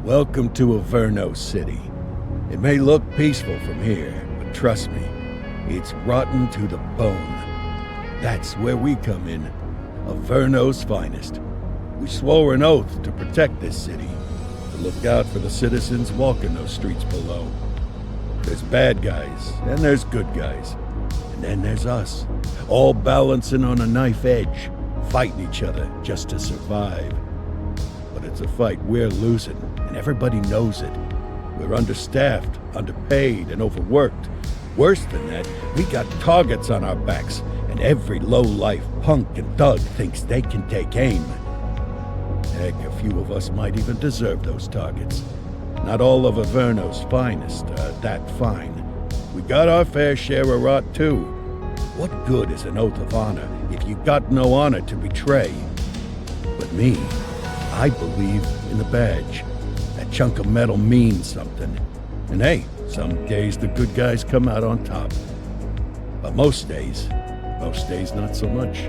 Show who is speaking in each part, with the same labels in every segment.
Speaker 1: Welcome to Averno City. It may look peaceful from here, but trust me, it's rotten to the bone. That's where we come in, Averno's finest. We swore an oath to protect this city, to look out for the citizens walking those streets below. There's bad guys, and there's good guys. And then there's us, all balancing on a knife edge, fighting each other just to survive. But it's a fight we're losing, and everybody knows it. We're understaffed, underpaid, and overworked. Worse than that, we got targets on our backs, and every low-life punk and thug thinks they can take aim. Heck, a few of us might even deserve those targets. Not all of Averno's finest are that fine. We got our fair share of rot, too. What good is an oath of honor if you got no honor to betray? But me, I believe in the badge. That chunk of metal means something. And hey, some days the good guys come out on top. But most days not so much.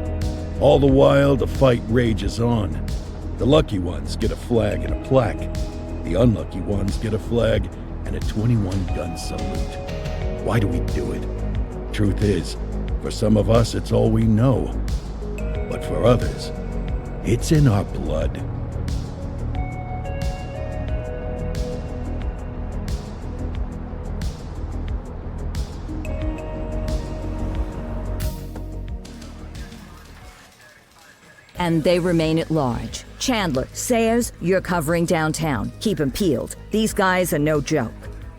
Speaker 1: All the while, the fight rages on. The lucky ones get a flag and a plaque. The unlucky ones get a flag and a 21-gun salute. Why do we do it? Truth is, for some of us, it's all we know. But for others, it's in our blood.
Speaker 2: And they remain at large. Chandler, Sayers, you're covering downtown. Keep 'em peeled. These guys are no joke.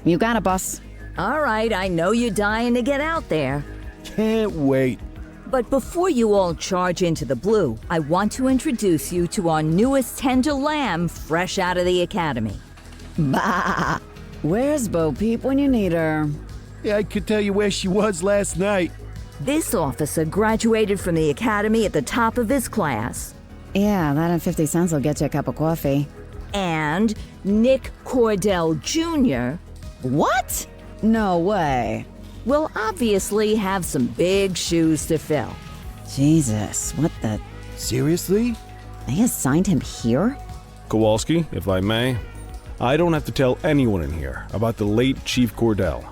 Speaker 3: You got it, boss.
Speaker 2: All right, I know you're dying to get out there.
Speaker 1: Can't wait.
Speaker 2: But before you all charge into the blue, I want to introduce you to our newest tender lamb fresh out of the academy.
Speaker 3: Bah! Where's Bo Peep when you need her?
Speaker 1: Yeah, I could tell you where she was last night.
Speaker 2: This officer graduated from the academy at the top of his class.
Speaker 3: Yeah, that and 50 cents will get you a cup of coffee.
Speaker 2: And Nick Cordell Jr.
Speaker 3: What? No way.
Speaker 2: will obviously have some big shoes to fill.
Speaker 3: Jesus, what the...
Speaker 1: Seriously?
Speaker 3: They assigned him here?
Speaker 4: Kowalski, if I may, I don't have to tell anyone in here about the late Chief Cordell,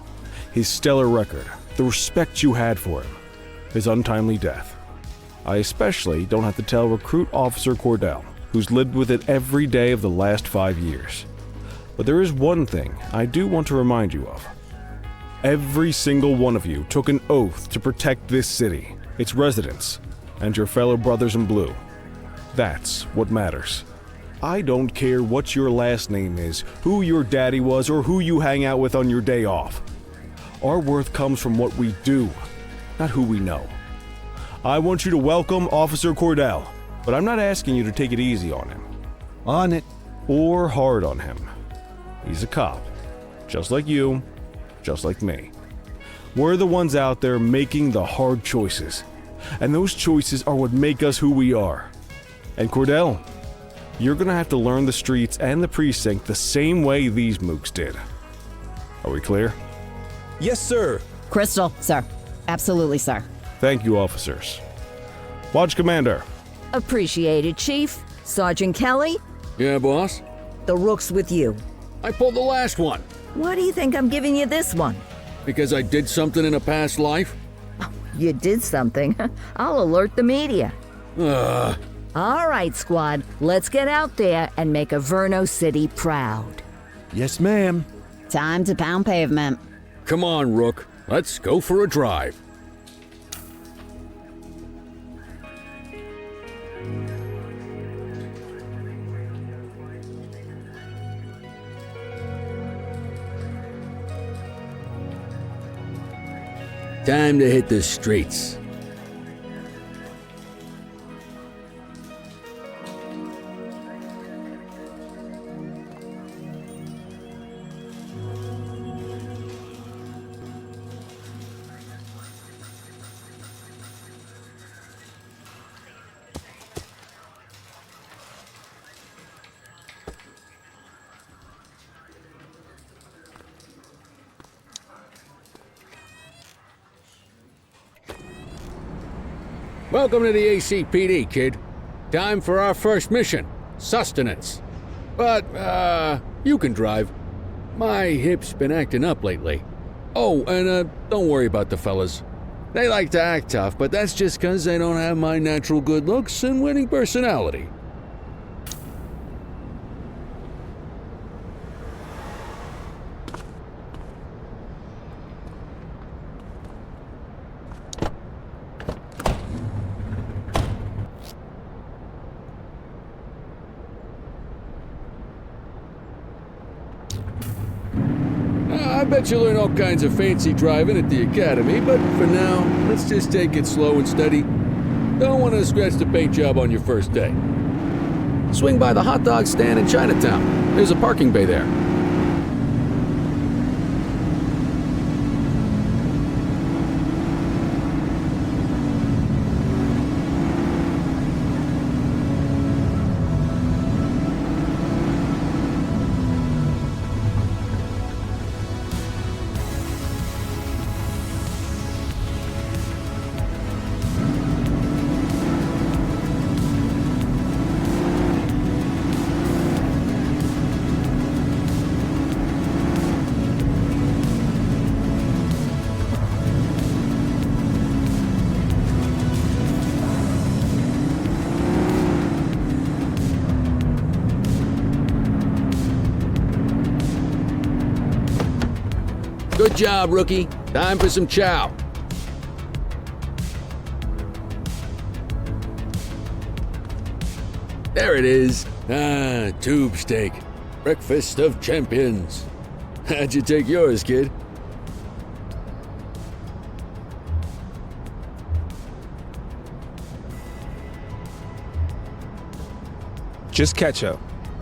Speaker 4: his stellar record, the respect you had for him, his untimely death. I especially don't have to tell Recruit Officer Cordell, who's lived with it every day of the last 5 years. But there is one thing I do want to remind you of. Every single one of you took an oath to protect this city, its residents, and your fellow brothers in blue. That's what matters. I don't care what your last name is, who your daddy was, or who you hang out with on your day off. Our worth comes from what we do, not who we know. I want you to welcome Officer Cordell, but I'm not asking you to take it easy on him.
Speaker 1: On it.
Speaker 4: Or hard on him. He's a cop, just like you, just like me. We're the ones out there making the hard choices, and those choices are what make us who we are. And Cordell, you're gonna have to learn the streets and the precinct the same way these mooks did. Are we clear?
Speaker 5: Yes, sir.
Speaker 3: Crystal, sir. Absolutely, sir.
Speaker 4: Thank you, officers. Watch Commander.
Speaker 2: Appreciated, Chief. Sergeant Kelly,
Speaker 5: Yeah, boss?
Speaker 2: the rook's with you.
Speaker 5: I pulled the last one.
Speaker 2: Why do you think I'm giving you this one?
Speaker 5: Because I did something in a past life?
Speaker 2: You did something. I'll alert the media.
Speaker 5: Ugh.
Speaker 2: All right, squad, let's get out there and make Averno City proud.
Speaker 1: Yes, ma'am.
Speaker 3: Time to pound pavement.
Speaker 5: Come on, Rook. Let's go for a drive. Time to hit the streets. Welcome to the ACPD, kid. Time for our first mission, sustenance. But, you can drive. My hip's been acting up lately. Oh, and, don't worry about the fellas. They like to act tough, but that's just 'cause they don't have my natural good looks and winning personality. I bet you'll learn all kinds of fancy driving at the academy, but for now, let's just take it slow and steady. Don't want to scratch the paint job on your first day. Swing by the hot dog stand in Chinatown. There's a parking bay there. Good job, rookie. Time for some chow. There it is. Ah, tube steak. Breakfast of champions. How'd you take yours, kid?
Speaker 4: Just ketchup.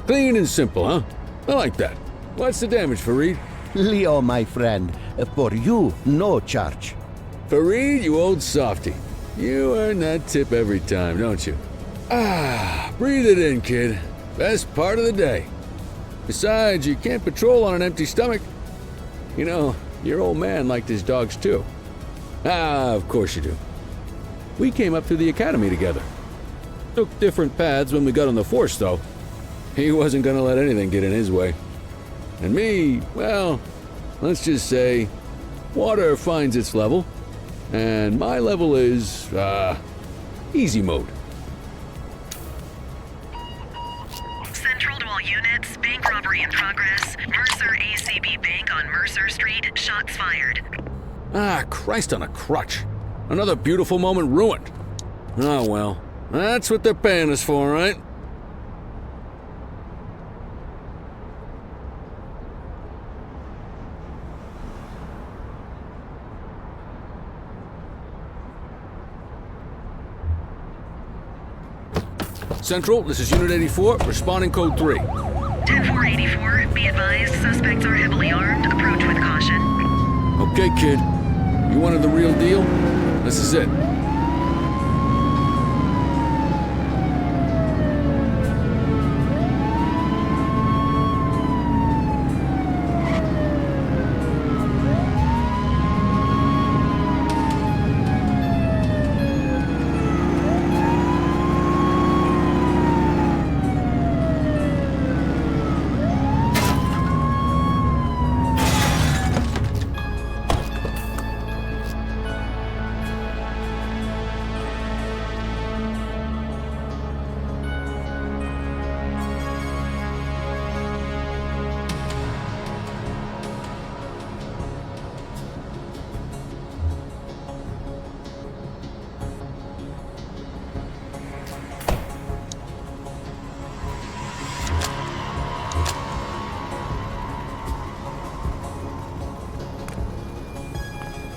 Speaker 5: Clean and simple, huh? I like that. What's the damage, Fareed?
Speaker 6: Leo, my friend, for you, no charge.
Speaker 5: Fareed, you old softy. You earn that tip every time, don't you? Ah, breathe it in, kid. Best part of the day. Besides, you can't patrol on an empty stomach. You know, your old man liked his dogs too. Ah, of course you do. We came up through the academy together. Took different paths when we got on the force, though. He wasn't gonna let anything get in his way. And me, well, let's just say, water finds its level, and my level is, easy mode.
Speaker 7: Central to all units, bank robbery in progress. Mercer ACB Bank on Mercer Street, shots fired.
Speaker 5: Ah, Christ on a crutch. Another beautiful moment ruined. Oh well, that's what they're paying us for, right? Central, this is Unit 84, responding code 3.
Speaker 7: 10-484, be advised, suspects are heavily armed. Approach with caution.
Speaker 5: Okay, kid. You wanted the real deal? This is it.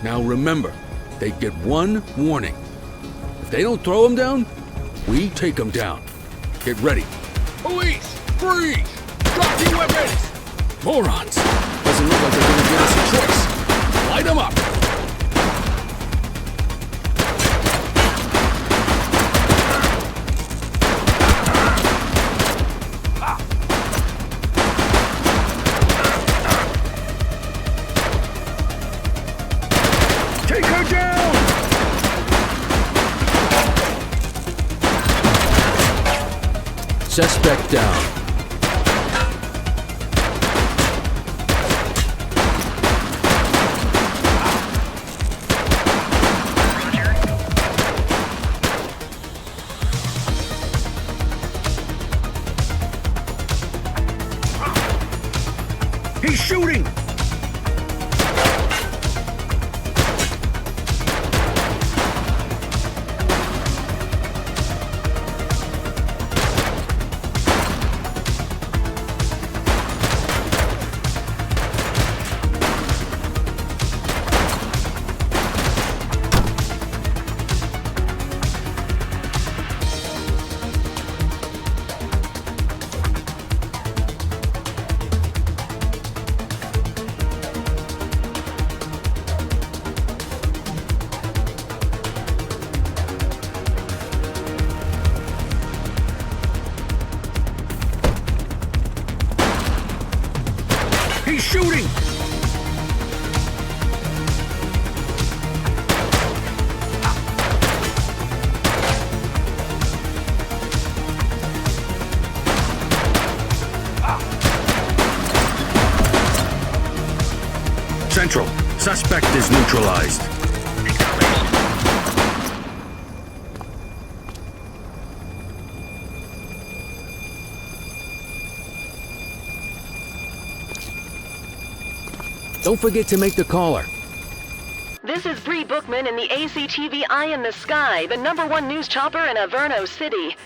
Speaker 5: Now remember, they get one warning. If they don't throw them down, we take them down. Get ready. Police! Freeze! Drop your weapons! Morons! Doesn't look like they're gonna give us a choice. Light them up! Take her down! Suspect down.
Speaker 1: He's shooting! He's shooting! Central, suspect is neutralized.
Speaker 5: Don't forget to make the caller.
Speaker 7: This is Bree Bookman in the ACTV Eye in the Sky, the #1 news chopper in Averno City.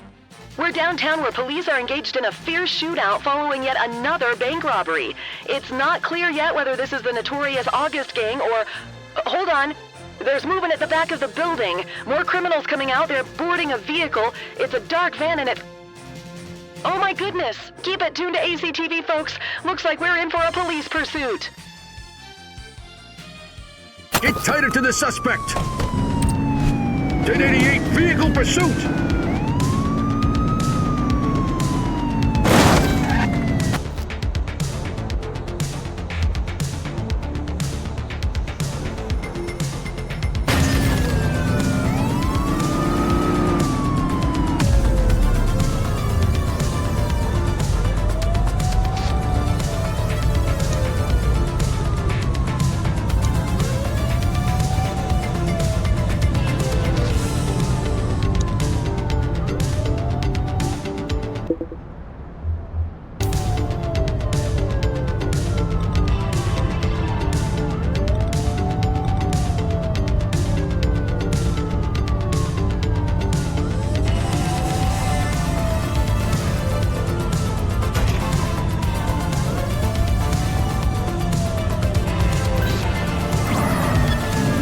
Speaker 7: We're downtown where police are engaged in a fierce shootout following yet another bank robbery. It's not clear yet whether this is the notorious August gang or... hold on. There's movement at the back of the building. More criminals coming out. They're boarding a vehicle. It's a dark van and it's... oh my goodness! Keep it tuned to ACTV, folks. Looks like we're in for a police pursuit.
Speaker 1: Get tighter to the suspect! 1088, vehicle pursuit!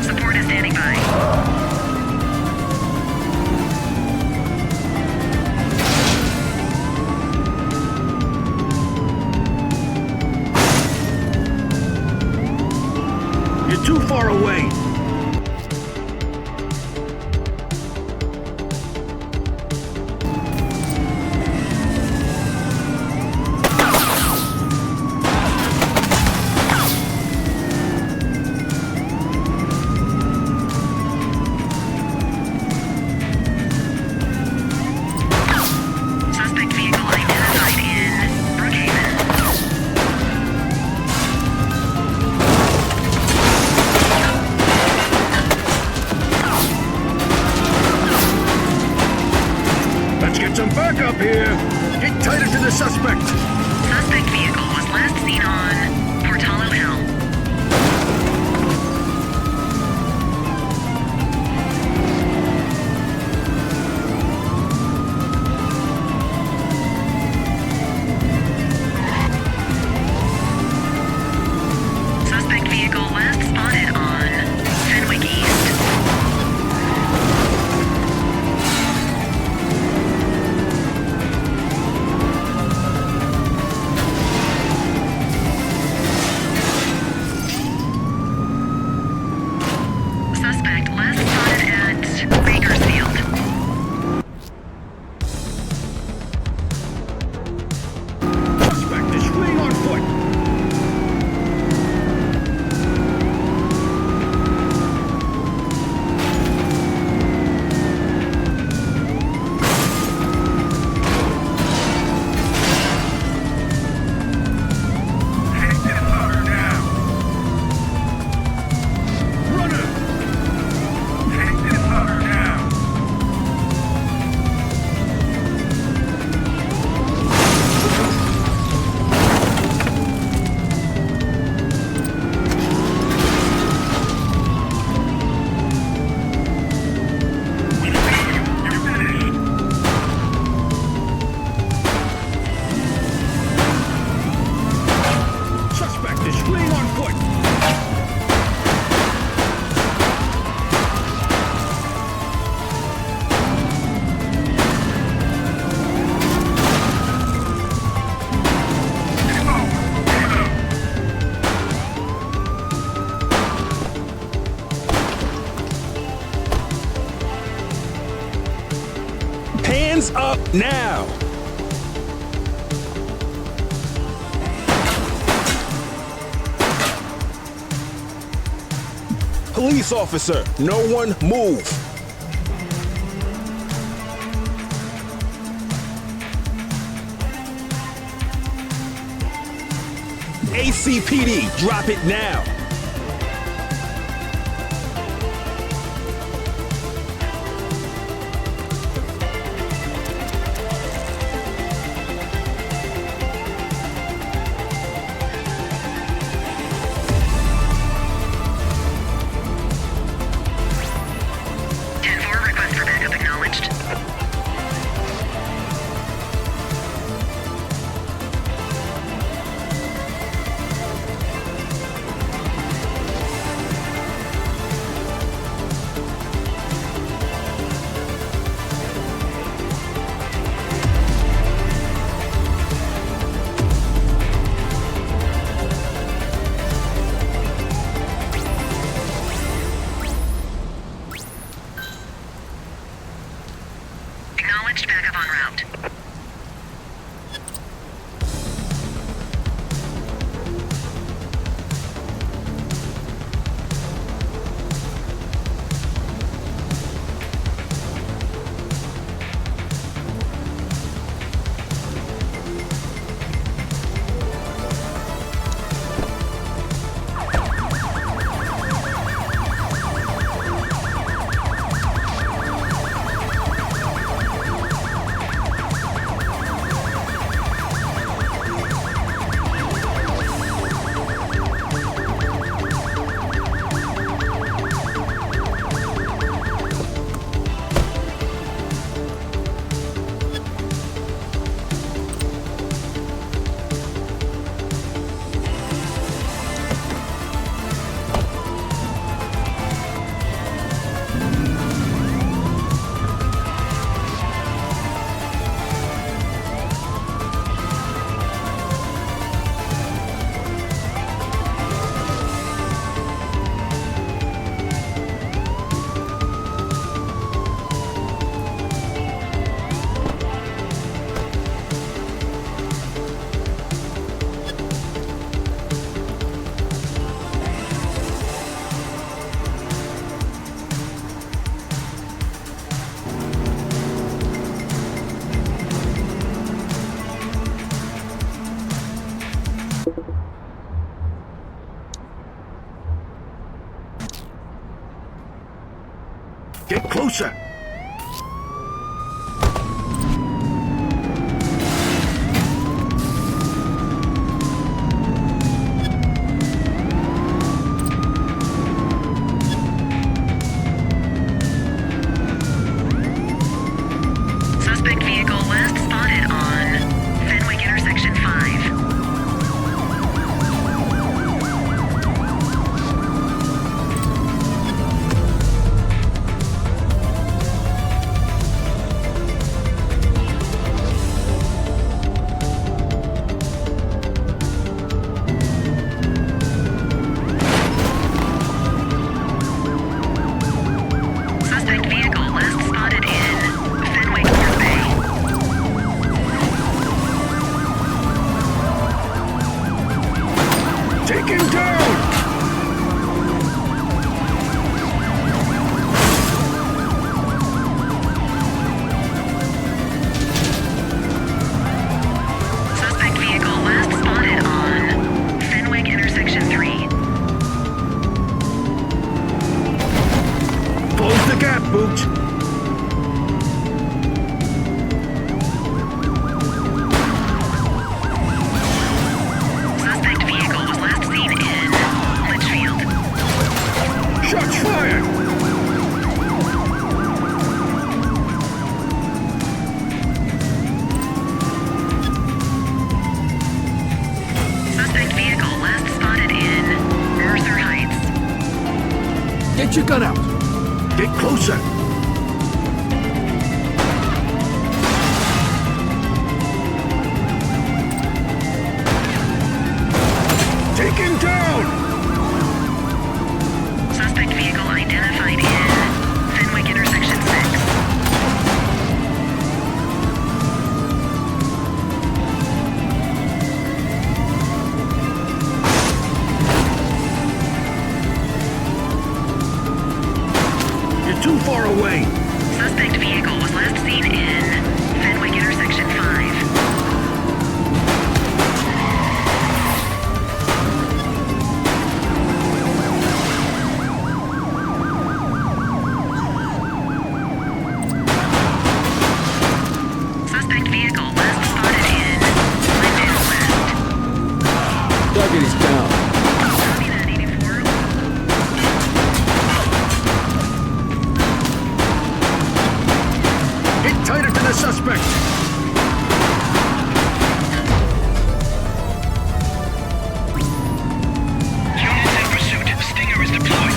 Speaker 7: Support is standing by.
Speaker 1: You're too far away!
Speaker 7: Suspect vehicle identified in Brookhaven.
Speaker 4: Hands up now! Police officer, no one move! ACPD, drop it now!
Speaker 7: Request for backup acknowledged. Acknowledged, backup en route.
Speaker 6: Get closer!
Speaker 7: Suspect vehicle last spotted on Fenwick intersection 5. Suspect vehicle last spotted in Fenwick North Bay.
Speaker 6: Take him down!
Speaker 7: Suspect vehicle last spotted on Fenwick intersection 3.
Speaker 6: Close the gap, Boot!
Speaker 7: Suspect vehicle was last seen in Litchfield.
Speaker 6: Shots fired!
Speaker 7: Suspect vehicle last spotted in Mercer Heights.
Speaker 6: Get your gun out! Get closer! Take him down!
Speaker 7: Suspect vehicle identified in Fenwick intersection 6.
Speaker 5: city's down.
Speaker 7: Copy that, 84.
Speaker 5: Get tighter to the suspect!
Speaker 8: Units in pursuit. Stinger is deployed.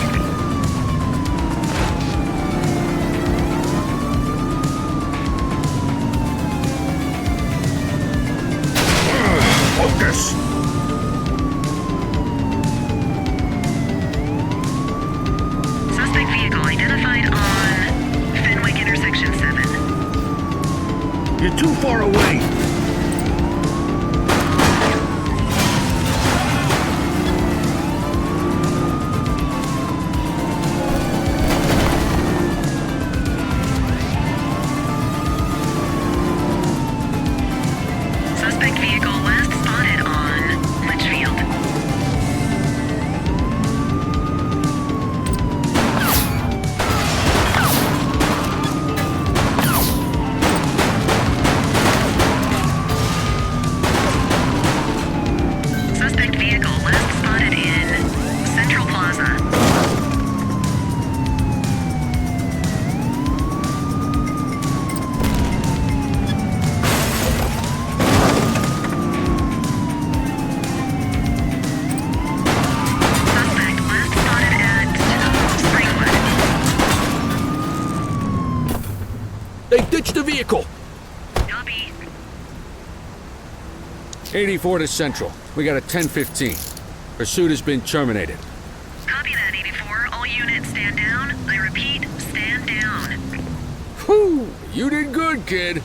Speaker 5: Focus!
Speaker 7: Suspect vehicle identified on Fenwick intersection 7.
Speaker 5: You're too far away!
Speaker 7: Suspect vehicle last spotted on Litchfield. Suspect vehicle last spotted in Central Plaza. Suspect last spotted at Springwood.
Speaker 5: They ditched the vehicle!
Speaker 7: Copy.
Speaker 5: 84 to Central. We got a 10-15. Pursuit has been terminated.
Speaker 7: Copy that, 84. All units stand down. I repeat, stand down.
Speaker 5: Whew! You did good, kid.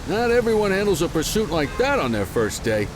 Speaker 5: Not everyone handles a pursuit like that on their first day.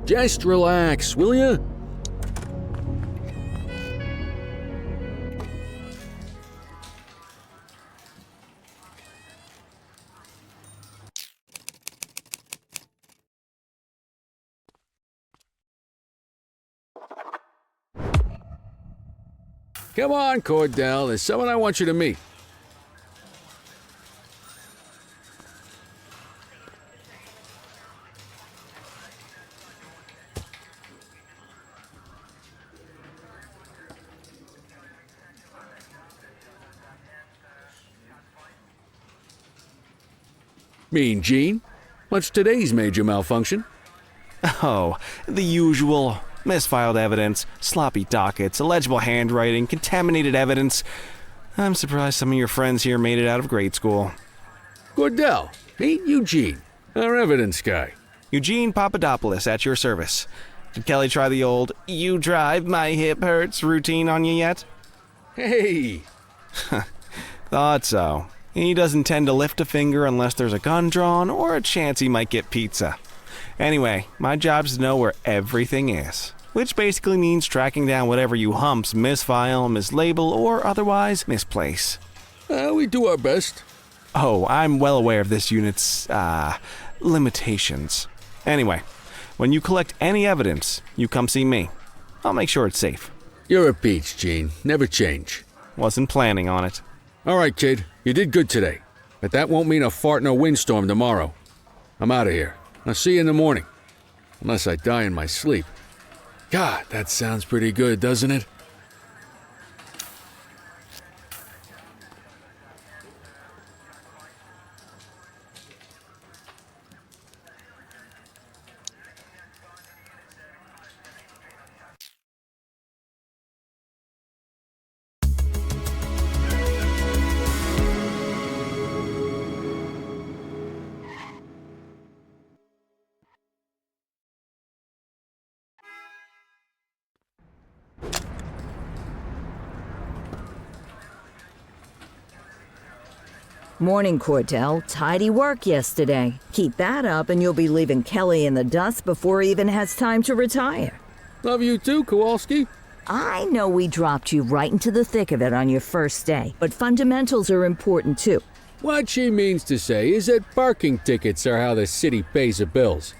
Speaker 5: Just relax, will ya? Come on, Cordell. There's someone I want you to meet. Mean Gene? What's today's major malfunction?
Speaker 4: Oh, the usual. Misfiled evidence, sloppy dockets, illegible handwriting, contaminated evidence. I'm surprised some of your friends here made it out of grade school.
Speaker 5: Cordell, meet Eugene, our evidence guy.
Speaker 4: Eugene Papadopoulos at your service. Did Kelly try the old "you drive, my hip hurts" routine on you yet?
Speaker 5: Hey!
Speaker 4: Thought so. He doesn't tend to lift a finger unless there's a gun drawn or a chance he might get pizza. Anyway, my job's to know where everything is, which basically means tracking down whatever you humps misfile, mislabel, or otherwise misplace.
Speaker 5: We do our best.
Speaker 4: Oh, I'm well aware of this unit's, limitations. Anyway, when you collect any evidence, you come see me. I'll make sure it's safe.
Speaker 5: You're a peach, Gene. Never change.
Speaker 4: Wasn't planning on it.
Speaker 5: All right, kid. You did good today. But that won't mean a fart in a windstorm tomorrow. I'm out of here. I'll see you in the morning. Unless I die in my sleep. God, that sounds pretty good, doesn't it?
Speaker 2: Morning, Cordell. Tidy work yesterday. Keep that up and you'll be leaving Kelly in the dust before he even has time to retire.
Speaker 5: Love you too, Kowalski.
Speaker 2: I know we dropped you right into the thick of it on your first day, but fundamentals are important too.
Speaker 5: What she means to say is that parking tickets are how the city pays the bills.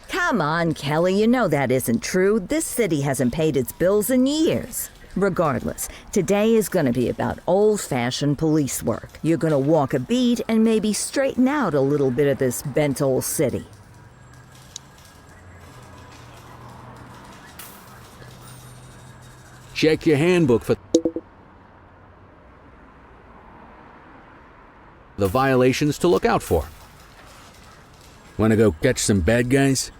Speaker 2: Come on, Kelly, you know that isn't true. This city hasn't paid its bills in years. Regardless, today is going to be about old-fashioned police work. You're going to walk a beat and maybe straighten out a little bit of this bent old city.
Speaker 5: Check your handbook for the violations to look out for. Want to go catch some bad guys?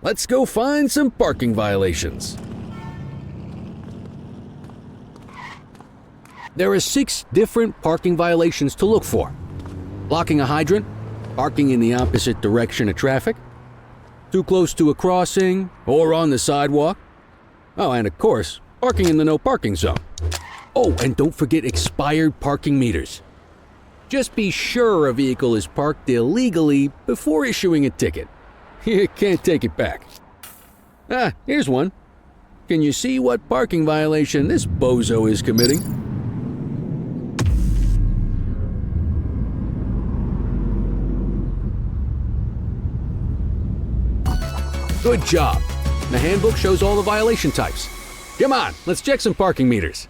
Speaker 5: Let's go find some parking violations. There are 6 different parking violations to look for. Blocking a hydrant, parking in the opposite direction of traffic, too close to a crossing or on the sidewalk. Oh, and of course, parking in the no parking zone. Oh, and don't forget expired parking meters. Just be sure a vehicle is parked illegally before issuing a ticket. You can't take it back. Ah, here's one. Can you see what parking violation this bozo is committing? Good job. The handbook shows all the violation types. Come on, let's check some parking meters.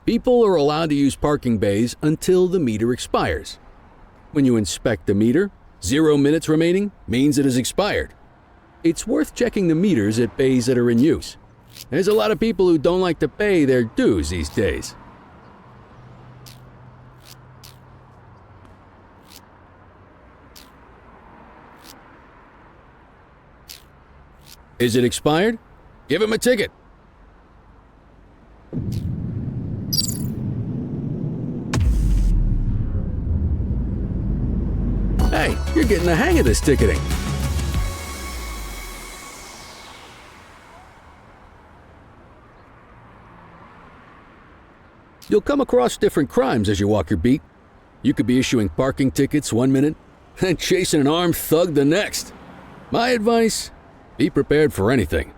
Speaker 5: People are allowed to use parking bays until the meter expires. When you inspect the meter, 0 minutes remaining means it has expired. It's worth checking the meters at bays that are in use. There's a lot of people who don't like to pay their dues these days. Is it expired? Give him a ticket. Hey, you're getting the hang of this ticketing. You'll come across different crimes as you walk your beat. You could be issuing parking tickets 1 minute and chasing an armed thug the next. My advice, be prepared for anything.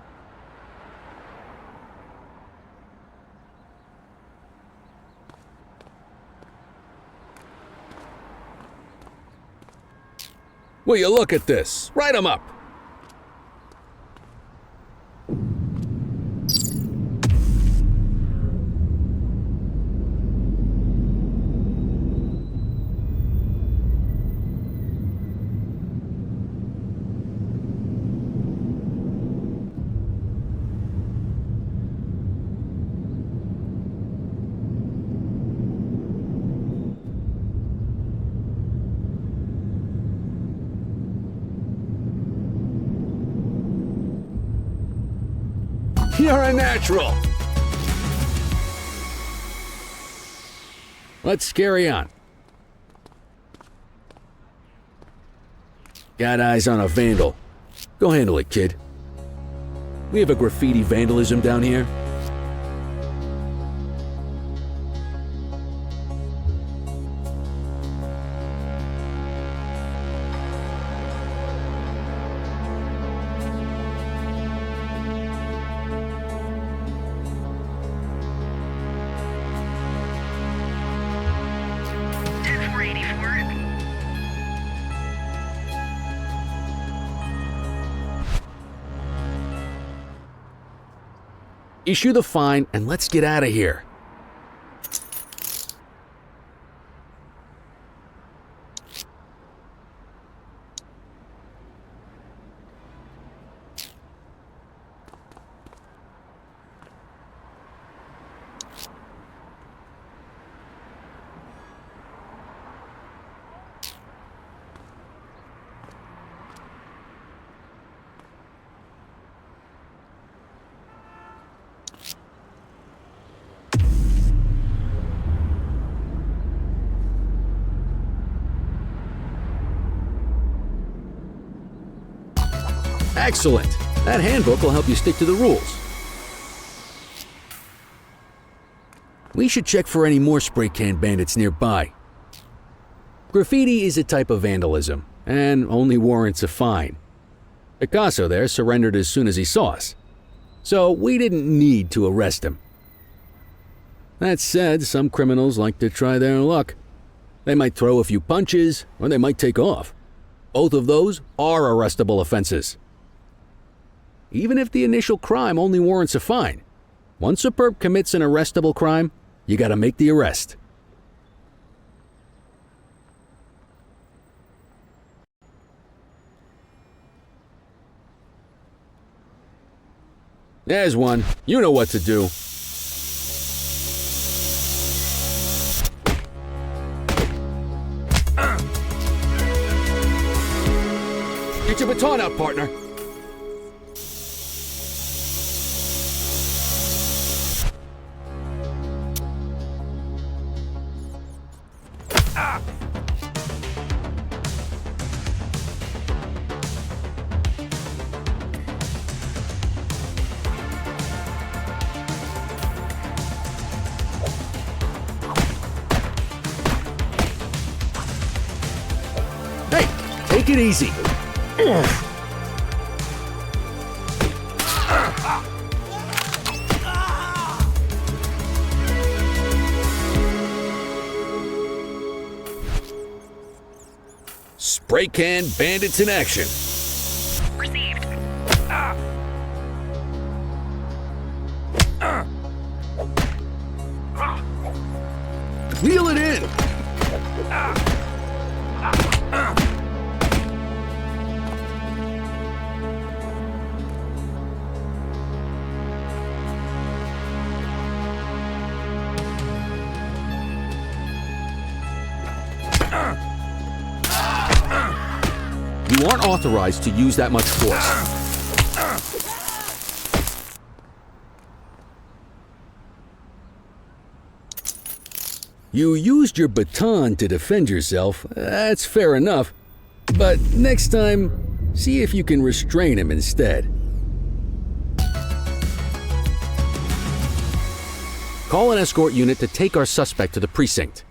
Speaker 5: Will you look at this? Write 'em up. You're a natural. Let's carry on. Got eyes on a vandal. Go handle it, kid. We have a graffiti vandalism down here. Issue the fine and let's get out of here. Excellent. That handbook will help you stick to the rules. We should check for any more spray can bandits nearby. Graffiti is a type of vandalism, and only warrants a fine. Picasso there surrendered as soon as he saw us, so we didn't need to arrest him. That said, some criminals like to try their luck. They might throw a few punches, or they might take off. Both of those are arrestable offenses. Even if the initial crime only warrants a fine, once a perp commits an arrestable crime, you gotta make the arrest. There's one. You know what to do. Get your baton out, partner. Hey, take it easy. Spray can bandits in action.
Speaker 8: Received.
Speaker 5: Wheel it in. You aren't authorized to use that much force. You used your baton to defend yourself. That's fair enough. But next time, see if you can restrain him instead. Call an escort unit to take our suspect to the precinct.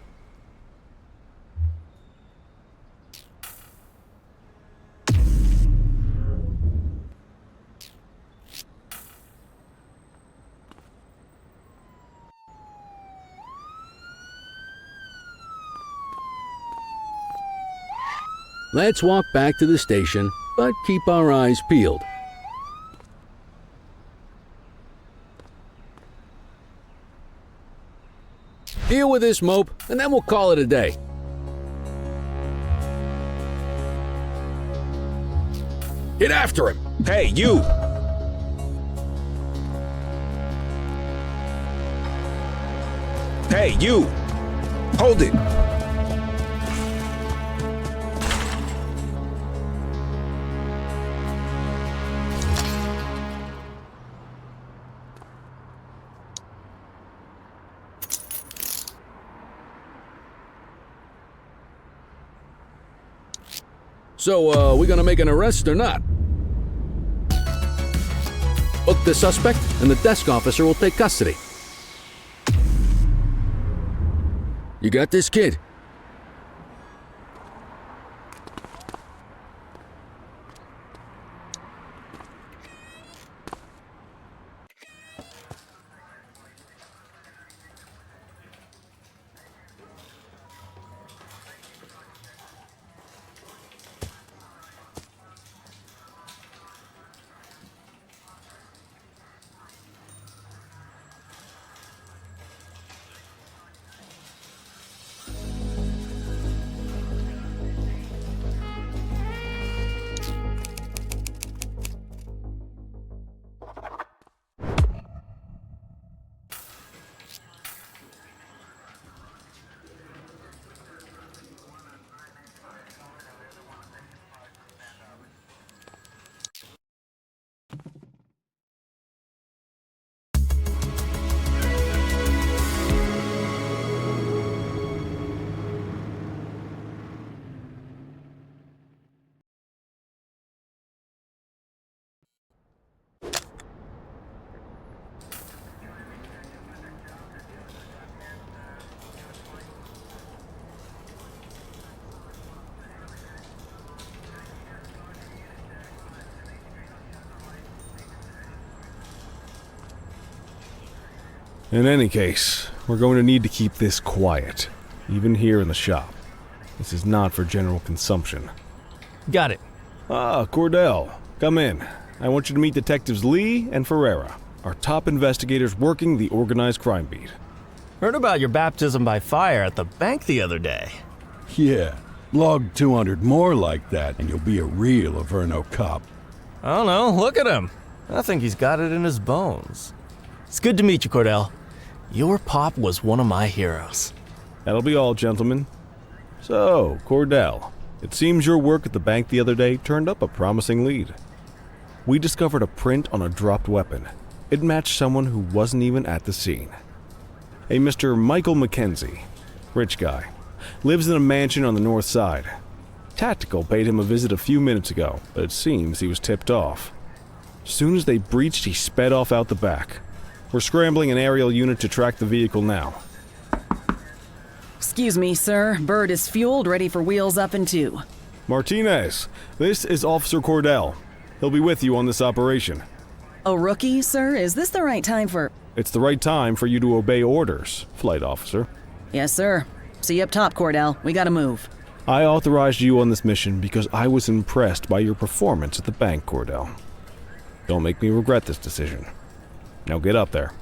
Speaker 5: Let's walk back to the station, but keep our eyes peeled. Deal with this mope, and then we'll call it a day. Get after him!
Speaker 4: Hey, you! Hey, you! Hold it!
Speaker 5: So, we gonna make an arrest or not? Book the suspect, and the desk officer will take custody. You got this, kid?
Speaker 4: In any case, we're going to need to keep this quiet, even here in the shop. This is not for general consumption.
Speaker 9: Got it.
Speaker 4: Ah, Cordell, come in. I want you to meet Detectives Lee and Ferreira, our top investigators working the organized crime beat.
Speaker 9: Heard about your baptism by fire at the bank the other day.
Speaker 1: Yeah, log 200 more like that, and you'll be a real Averno cop.
Speaker 9: I don't know, look at him. I think he's got it in his bones. It's good to meet you, Cordell. Your pop was one of my heroes.
Speaker 4: That'll be all, gentlemen. So, Cordell, it seems your work at the bank the other day turned up a promising lead. We discovered a print on a dropped weapon. It matched someone who wasn't even at the scene. A Mr. Michael Mackenzie, rich guy, lives in a mansion on the north side. Tactical paid him a visit a few minutes ago, but it seems he was tipped off. As soon as they breached, he sped off out the back. We're scrambling an aerial unit to track the vehicle now.
Speaker 3: Excuse me, sir. Bird is fueled, ready for wheels up in 2.
Speaker 4: Martinez, this is Officer Cordell. He'll be with you on this operation.
Speaker 3: A rookie, sir? Is this the right time for...
Speaker 4: It's the right time for you to obey orders, Flight Officer.
Speaker 3: Yes, sir. See you up top, Cordell. We gotta move.
Speaker 4: I authorized you on this mission because I was impressed by your performance at the bank, Cordell. Don't make me regret this decision. Now get up there.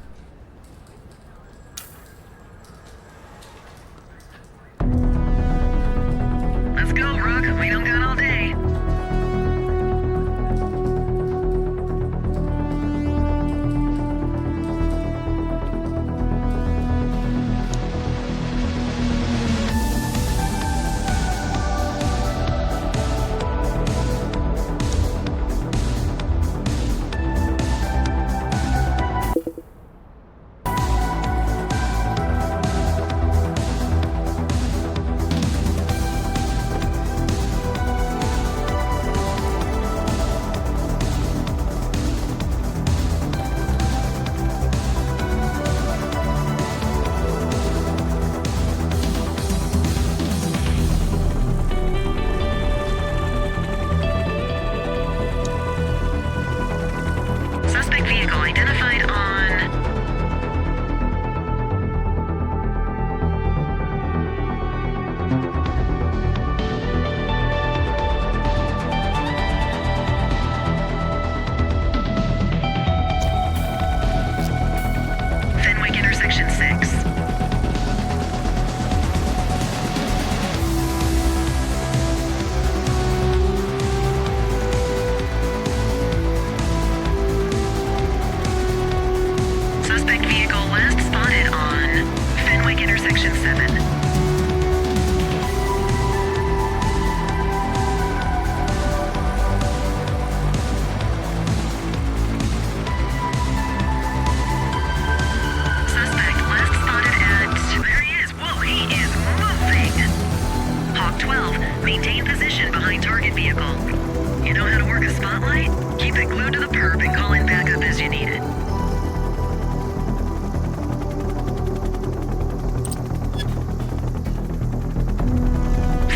Speaker 8: Let's go, Rook. We don't got all day. Suspect vehicle identified on... Fenwick intersection 6. Suspect vehicle last spotted on Fenwick intersection 7. Suspect last spotted at... There he is. Whoa, he is moving. Hawk 12, maintain position behind target vehicle. You know how to work a spotlight? Keep it glued to the perp and call in backup as you need it.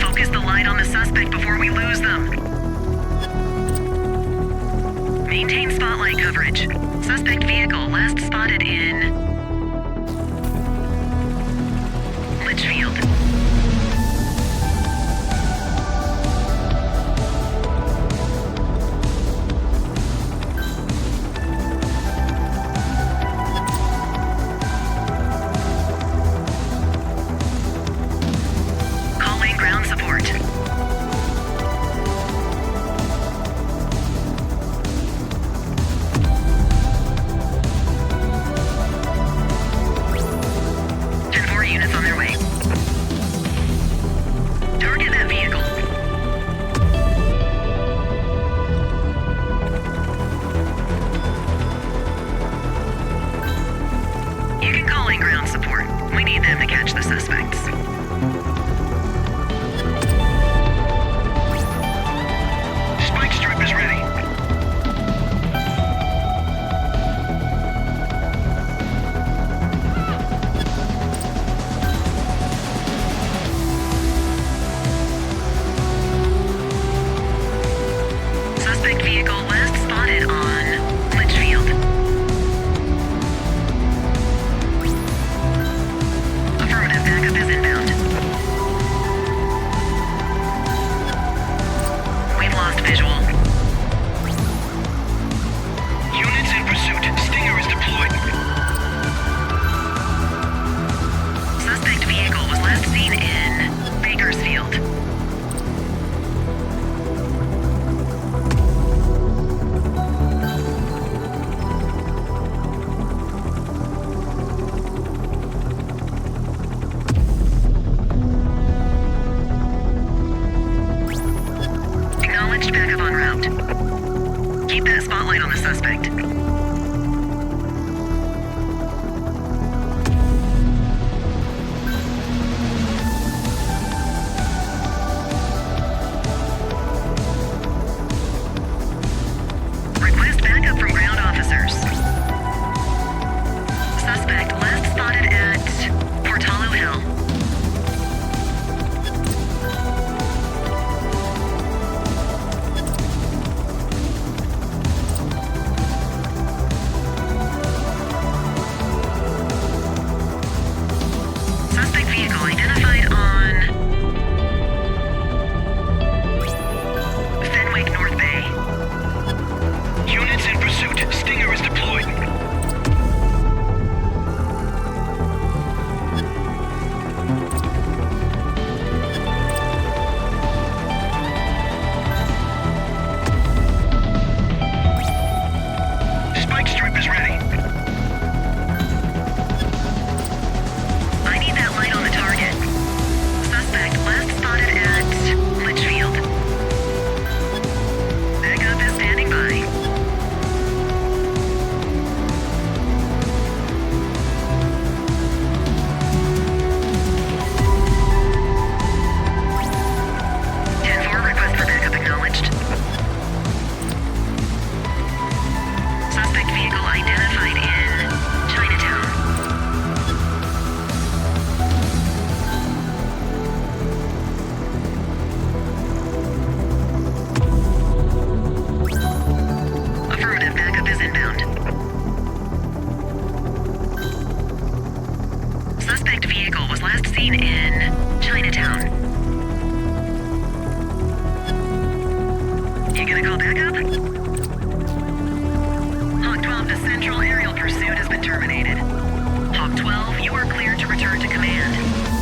Speaker 8: Focus the light on the suspect before we lose them. Maintain spotlight coverage. Suspect vehicle last spotted in Litchfield. Calling ground support. visual.
Speaker 10: Units in pursuit. Stinger is deployed.
Speaker 8: Suspect vehicle was last seen in Bakersfield. Acknowledged backup en route. Keep that spotlight on the suspect. Request backup from ground officers. Suspect last spotted at Portalo Hill. Suspect vehicle identified on Fenwick North Bay.
Speaker 10: Units in pursuit. Stinger is deployed. Spike strip is ready.
Speaker 8: I need that light on the target. Suspect last spotted at Litchfield. Backup is standing by. Request for backup acknowledged. Suspect vehicle identified in Chinatown. Affirmative, backup is inbound. Suspect vehicle was last seen in Chinatown. You gonna call backup? Hawk 12 to Central, aerial pursuit has been terminated. Hawk 12, you are cleared to return to command.